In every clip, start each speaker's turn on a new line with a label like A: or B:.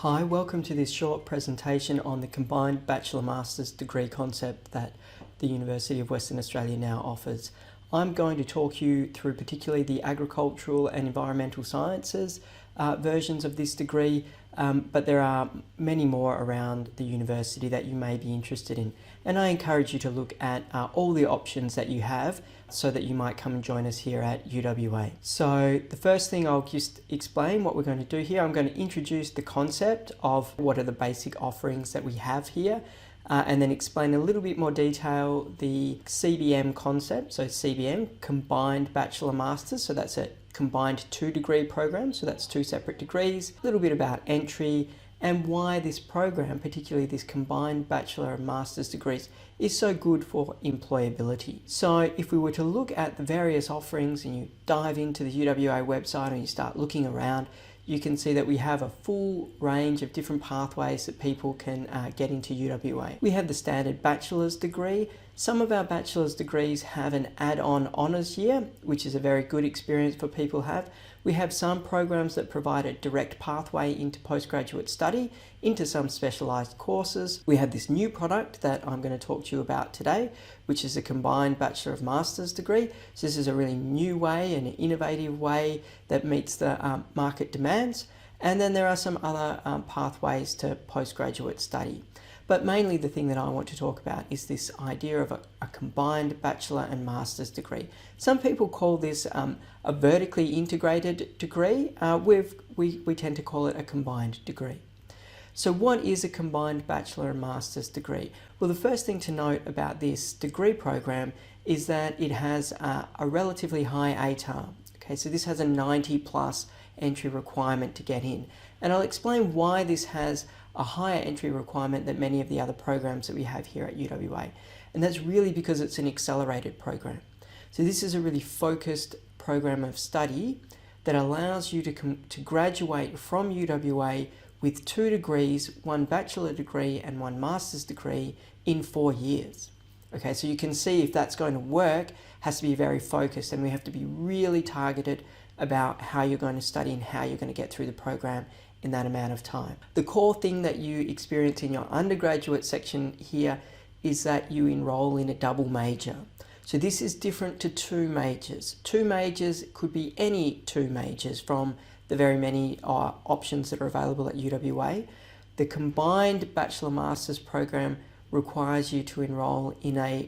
A: Hi, welcome to this short presentation on the combined Bachelor-Master's degree concept that the University of Western Australia now offers. I'm going to talk you through particularly the agricultural and environmental sciences versions of this degree, but there are many more around the university that you may be interested in. And I encourage you to look at all the options that you have so that you might come and join us here at UWA. So the first thing I'll just explain what we're going to do here. I'm going to introduce the concept of what are the basic offerings that we have here, and then explain a little bit more detail the CBM concept. So CBM, Combined Bachelor Masters, so that's a combined 2-degree program, so that's 2 separate degrees. A little bit about entry and why this program, particularly this combined Bachelor and Master's degrees, is so good for employability. So if we were to look at the various offerings and you dive into the UWA website and you start looking around, you can see that we have a full range of different pathways that people can get into UWA. We have the standard bachelor's degree. Some of our bachelor's degrees have an add-on honours year, which is a very good experience for people to have. We have some programs that provide a direct pathway into postgraduate study, into some specialised courses. We have this new product that I'm going to talk to you about today, which is a combined Bachelor of Master's degree. So this is a really new way, an innovative way that meets the market demands. And then there are some other pathways to postgraduate study. But mainly the thing that I want to talk about is this idea of a combined Bachelor and Master's degree. Some people call this a vertically integrated degree. We tend to call it a combined degree. So what is a combined Bachelor and Master's degree? Well, the first thing to note about this degree program is that it has a relatively high ATAR. Okay, so this has a 90+ entry requirement to get in. And I'll explain why this has a higher entry requirement than many of the other programs that we have here at UWA. And that's really because it's an accelerated program. So this is a really focused program of study that allows you to graduate from UWA with 2 degrees, 1 bachelor degree and 1 master's degree in 4 years. Okay, so you can see if that's going to work, has to be very focused, and we have to be really targeted about how you're going to study and how you're going to get through the program in that amount of time. The core thing that you experience in your undergraduate section here is that you enroll in a double major. So this is different to 2 majors. 2 majors could be any 2 majors from the very many options that are available at UWA. The combined Bachelor Master's program requires you to enroll in a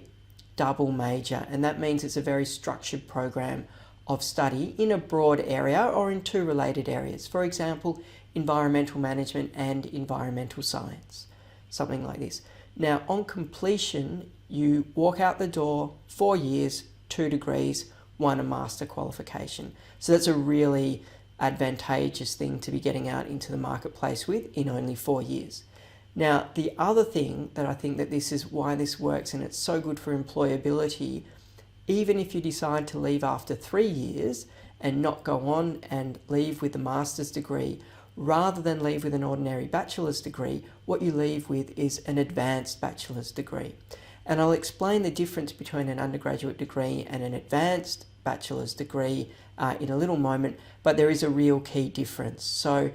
A: double major, and that means it's a very structured program of study in a broad area or in 2 related areas. For example, environmental management and environmental science, something like this. Now, on completion, you walk out the door, 4 years, 2 degrees, 1 a master qualification. So that's a really advantageous thing to be getting out into the marketplace with in only 4 years. Now, the other thing that I think that this is why this works and it's so good for employability, even if you decide to leave after 3 years and not go on and leave with the master's degree, rather than leave with an ordinary bachelor's degree, what you leave with is an advanced bachelor's degree. And I'll explain the difference between an undergraduate degree and an advanced bachelor's degree in a little moment, but there is a real key difference. So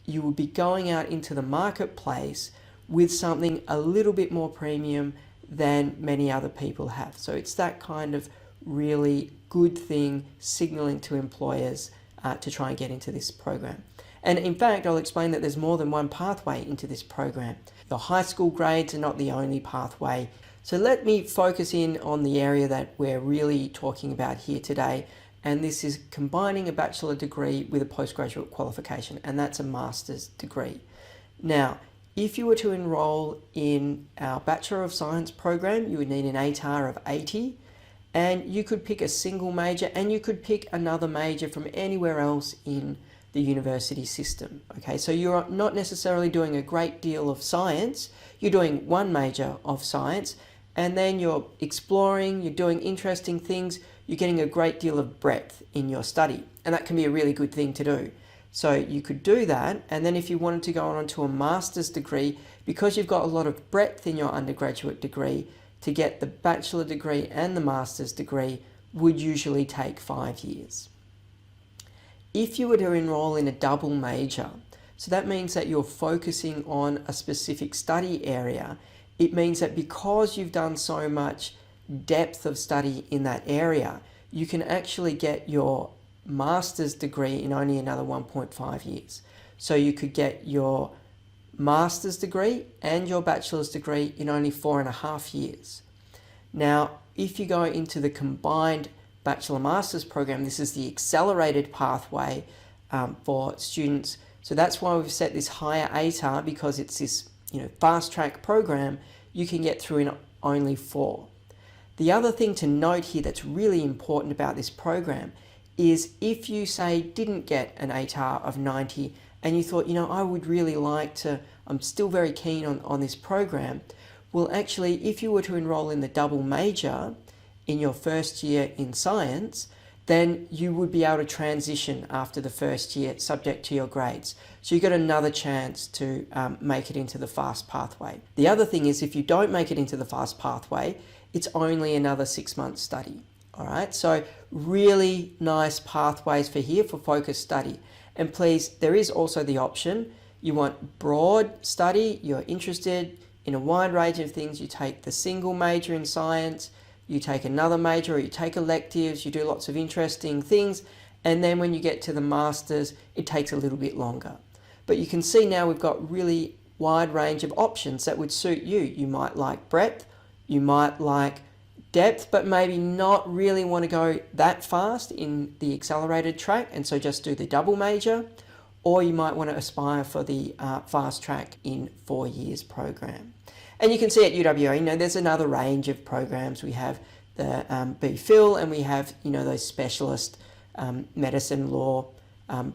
A: you will be going out into the marketplace with something a little bit more premium than many other people have. So it's that kind of really good thing signaling to employers to try and get into this program. And in fact, I'll explain that there's more than one pathway into this program. The high school grades are not the only pathway. So let me focus in on the area that we're really talking about here today. And this is combining a bachelor degree with a postgraduate qualification, and that's a master's degree. Now, if you were to enroll in our Bachelor of Science program, you would need an ATAR of 80, and you could pick a single major and you could pick another major from anywhere else in the university system. Okay, so you're not necessarily doing a great deal of science, you're doing 1 major of science, and then you're exploring, you're doing interesting things, you're getting a great deal of breadth in your study, and that can be a really good thing to do. So you could do that, and then if you wanted to go on to a master's degree, because you've got a lot of breadth in your undergraduate degree, to get the bachelor degree and the master's degree would usually take 5 years. If you were to enroll in a double major, So that means that you're focusing on a specific study area. It means that because you've done so much depth of study in that area, you can actually get your master's degree in only another 1.5 years. So you could get your master's degree and your bachelor's degree in only 4.5 years. Now, if you go into the combined bachelor master's program, this is the accelerated pathway for students. So that's why we've set this higher ATAR, because it's this fast track program you can get through in only 4. The other thing to note here that's really important about this program is if you say didn't get an ATAR of 90 and you thought, I would really like to, I'm still very keen on this program. Well, actually, if you were to enroll in the double major in your first year in science, then you would be able to transition after the first year subject to your grades. So you got another chance to make it into the fast pathway. The other thing is if you don't make it into the fast pathway, it's only another 6-month study. All right, so really nice pathways for focused study. And please, there is also the option, you want broad study, you're interested in a wide range of things, you take the single major in science, you take another major, or you take electives, you do lots of interesting things, and then when you get to the masters, it takes a little bit longer. But you can see now we've got really wide range of options that would suit you. You might like breadth, you might like depth, but maybe not really want to go that fast in the accelerated track, and so just do the double major, or you might want to aspire for the fast track in 4 years program. And you can see at UWA, there's another range of programs. We have the BPhil, and we have, those specialist medicine, law,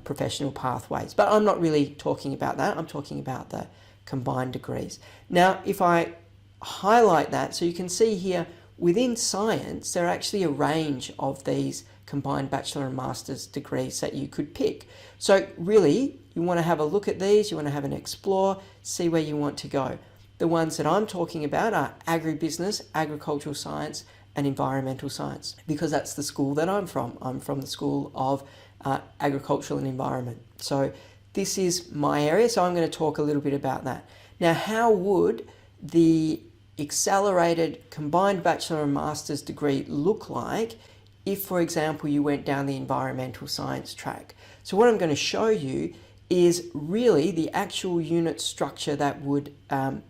A: professional pathways. But I'm not really talking about that. I'm talking about the combined degrees. Now, if I highlight that, so you can see here, within science, there are actually a range of these combined bachelor and master's degrees that you could pick. So really, you want to have a look at these, you want to have an explore, see where you want to go. The ones that I'm talking about are agribusiness, agricultural science, and environmental science, because that's the school that I'm from. I'm from the School of Agricultural and Environment. So this is my area, so I'm going to talk a little bit about that. Now, how would the accelerated combined bachelor and master's degree look like if, for example, you went down the environmental science track? So what I'm going to show you is really the actual unit structure that would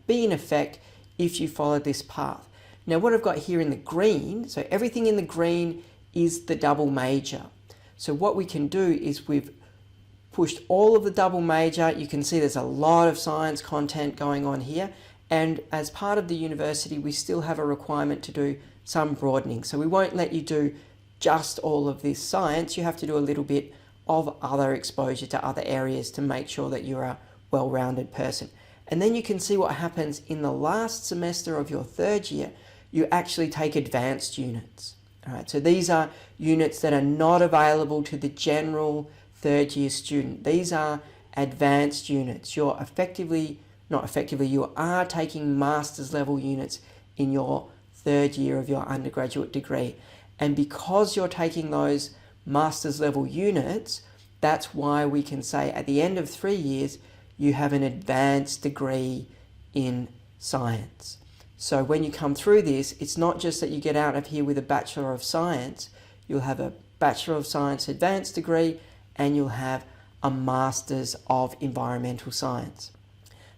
A: be in effect if you followed this path. Now, what I've got here in the green, so everything in the green is the double major. So what we can do is we've pushed all of the double major. You can see there's a lot of science content going on here. And as part of the university, we still have a requirement to do some broadening. So we won't let you do just all of this science. You have to do a little bit of other exposure to other areas to make sure that you're a well-rounded person. And then you can see what happens in the last semester of your third year. You actually take advanced units. All right, so these are units that are not available to the general third year student. These are advanced units. You are taking master's level units in your third year of your undergraduate degree. And because you're taking those master's level units, that's why we can say at the end of 3 years, you have an advanced degree in science. So when you come through this, it's not just that you get out of here with a Bachelor of Science, you'll have a Bachelor of Science advanced degree, and you'll have a Master's of Environmental Science.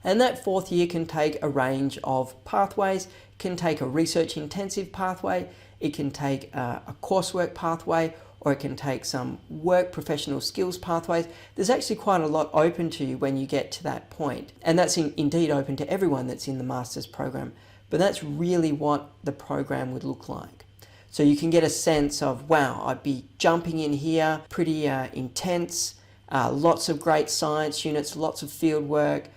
A: And that 4th year can take a range of pathways. It can take a research intensive pathway, it can take a coursework pathway, or it can take some work professional skills pathways. There's actually quite a lot open to you when you get to that point. And that's indeed open to everyone that's in the master's program. But that's really what the program would look like. So you can get a sense of, wow, I'd be jumping in here, pretty intense, lots of great science units, lots of field work,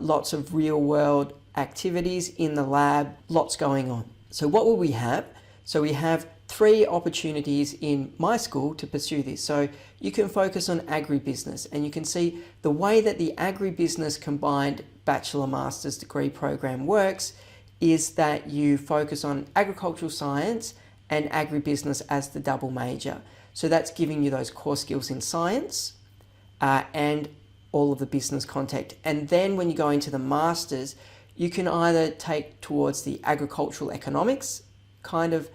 A: lots of real world activities in the lab, lots going on. So what will we have? So we have 3 opportunities in my school to pursue this. So you can focus on agribusiness, and you can see the way that the agribusiness combined bachelor master's degree program works is that you focus on agricultural science and agribusiness as the double major. So that's giving you those core skills in science and all of the business content. And then when you go into the masters, you can either take towards the agricultural economics kind of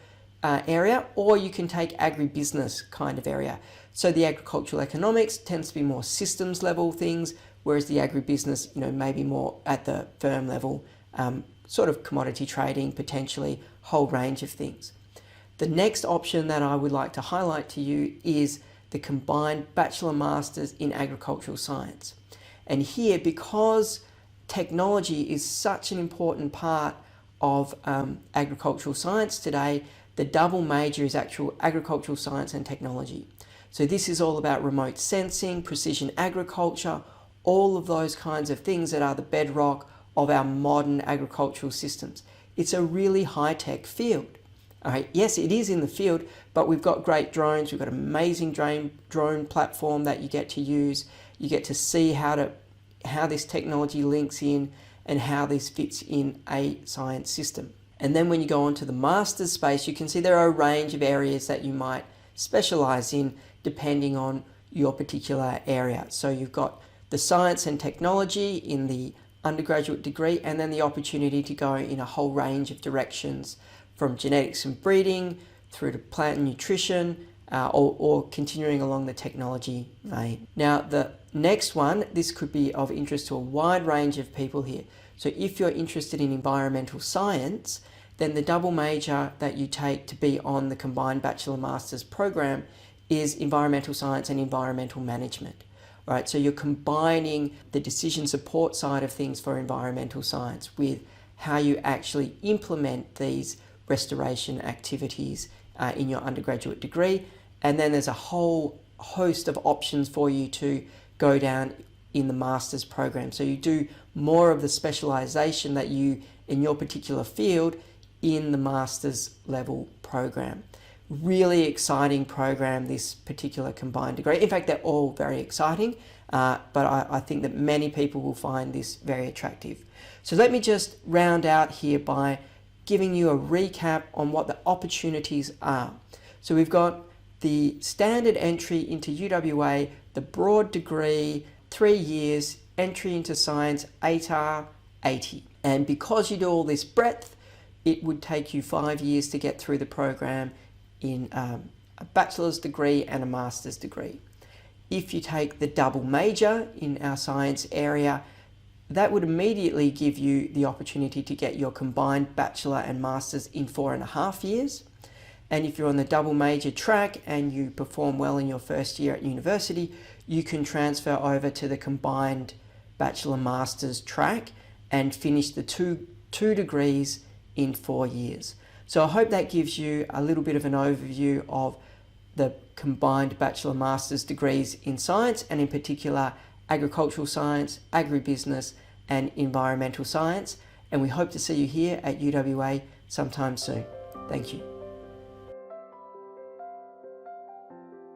A: area, or you can take agribusiness kind of area. So the agricultural economics tends to be more systems level things, whereas the agribusiness, maybe more at the firm level, sort of commodity trading, potentially, whole range of things. The next option that I would like to highlight to you is the combined Bachelor Masters in Agricultural Science. And here, because technology is such an important part of agricultural science today, the double major is actual agricultural science and technology. So this is all about remote sensing, precision agriculture, all of those kinds of things that are the bedrock of our modern agricultural systems. It's a really high-tech field. All right, yes, it is in the field, but we've got great drones. We've got an amazing drone platform that you get to use. You get to see how this technology links in and how this fits in a science system. And then when you go on to the master's space, you can see there are a range of areas that you might specialize in depending on your particular area. So you've got the science and technology in the undergraduate degree, and then the opportunity to go in a whole range of directions, from genetics and breeding through to plant nutrition, or continuing along the technology vein. Now, the next one, this could be of interest to a wide range of people here. So if you're interested in environmental science, then the double major that you take to be on the combined Bachelor Masters program is environmental science and environmental management. Right, so you're combining the decision support side of things for environmental science with how you actually implement these restoration activities in your undergraduate degree. And then there's a whole host of options for you to go down in the master's program. So you do more of the specialization that you, in your particular field, in the master's level program. Really exciting program, this particular combined degree. In fact, they're all very exciting, but I think that many people will find this very attractive. So let me just round out here by giving you a recap on what the opportunities are. So we've got the standard entry into UWA, the broad degree, 3 years, entry into science, ATAR 80. And because you do all this breadth, it would take you 5 years to get through the program in a bachelor's degree and a master's degree. If you take the double major in our science area, that would immediately give you the opportunity to get your combined bachelor and master's in 4.5 years. And if you're on the double major track and you perform well in your first year at university, you can transfer over to the combined bachelor master's track and finish the two degrees in 4 years. So I hope that gives you a little bit of an overview of the combined bachelor master's degrees in science, and in particular agricultural science, agribusiness and environmental science. And we hope to see you here at UWA sometime soon. Thank you.